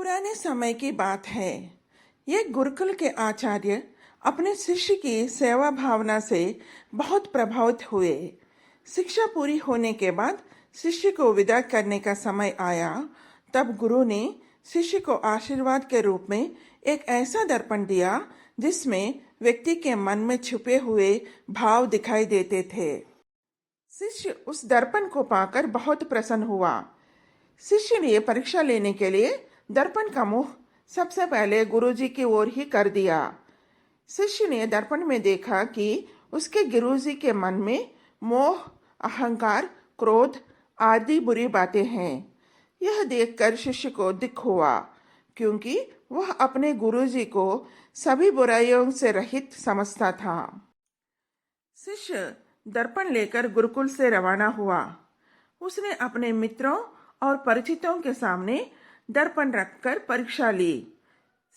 पुराने समय की बात है। ये गुरुकुल के आचार्य अपने शिष्य की सेवा भावना से बहुत प्रभावित हुए। शिक्षा पूरी होने के बाद शिष्य को विदा करने का समय आया। तब गुरु ने शिष्य को आशीर्वाद के रूप में एक ऐसा दर्पण दिया जिसमें व्यक्ति के मन में छुपे हुए भाव दिखाई देते थे। शिष्य उस दर्पण को पाकर बहुत प्रसन्न हुआ। शिष्य ने परीक्षा लेने के लिए दर्पण का मुंह सबसे पहले गुरुजी की ओर ही कर दिया। शिष्य ने दर्पण में देखा कि उसके गुरुजी के मन में मोह, अहंकार, क्रोध आदि बुरी बातें हैं। यह देखकर शिष्य को दुख हुआ, क्योंकि वह अपने गुरुजी को सभी बुराइयों से रहित समझता था। शिष्य दर्पण लेकर गुरुकुल से रवाना हुआ। उसने अपने मित्रों और परिचितों के सामने दर्पण रखकर परीक्षा ली।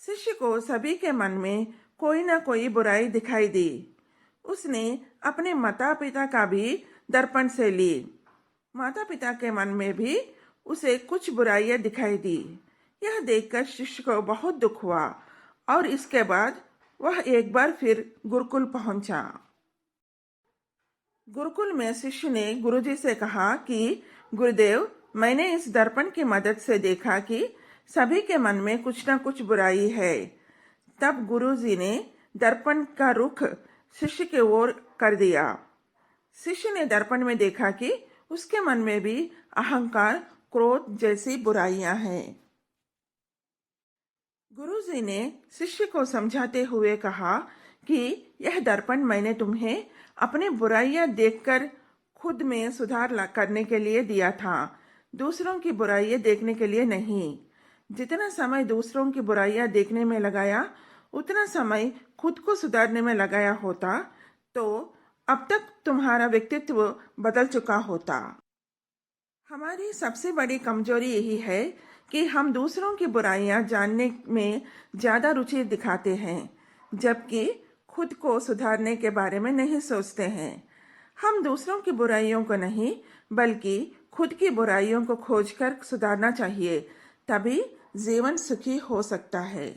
शिष्य को सभी के मन में कोई न कोई बुराई दिखाई दी। उसने अपने माता पिता का भी दर्पण से ली। माता पिता के मन में भी उसे कुछ बुराइयां दिखाई दी। यह देखकर शिष्य को बहुत दुख हुआ और इसके बाद वह एक बार फिर गुरुकुल पहुंचा। गुरुकुल में शिष्य ने गुरुजी से कहा कि गुरुदेव, मैंने इस दर्पण की मदद से देखा कि सभी के मन में कुछ न कुछ बुराई है। तब गुरुजी ने दर्पण का रुख शिष्य की ओर कर दिया। शिष्य ने दर्पण में देखा कि उसके मन में भी अहंकार, क्रोध जैसी बुराइयां हैं। गुरुजी ने शिष्य को समझाते हुए कहा कि यह दर्पण मैंने तुम्हें अपने बुराइयां देखकर खुद में सुधार करने के लिए दिया था, दूसरों की बुराइयां देखने के लिए नहीं। जितना समय दूसरों की बुराइयां देखने में लगाया, उतना समय खुद को सुधारने में लगाया होता तो अब तक तुम्हारा व्यक्तित्व बदल चुका होता। हमारी सबसे बड़ी कमजोरी यही है कि हम दूसरों की बुराइयां जानने में ज्यादा रुचि दिखाते हैं, जबकि खुद को सुधारने के बारे में नहीं सोचते हैं। हम दूसरों की बुराइयों को नहीं, बल्कि खुद की बुराइयों को खोजकर सुधारना चाहिए, तभी जीवन सुखी हो सकता है।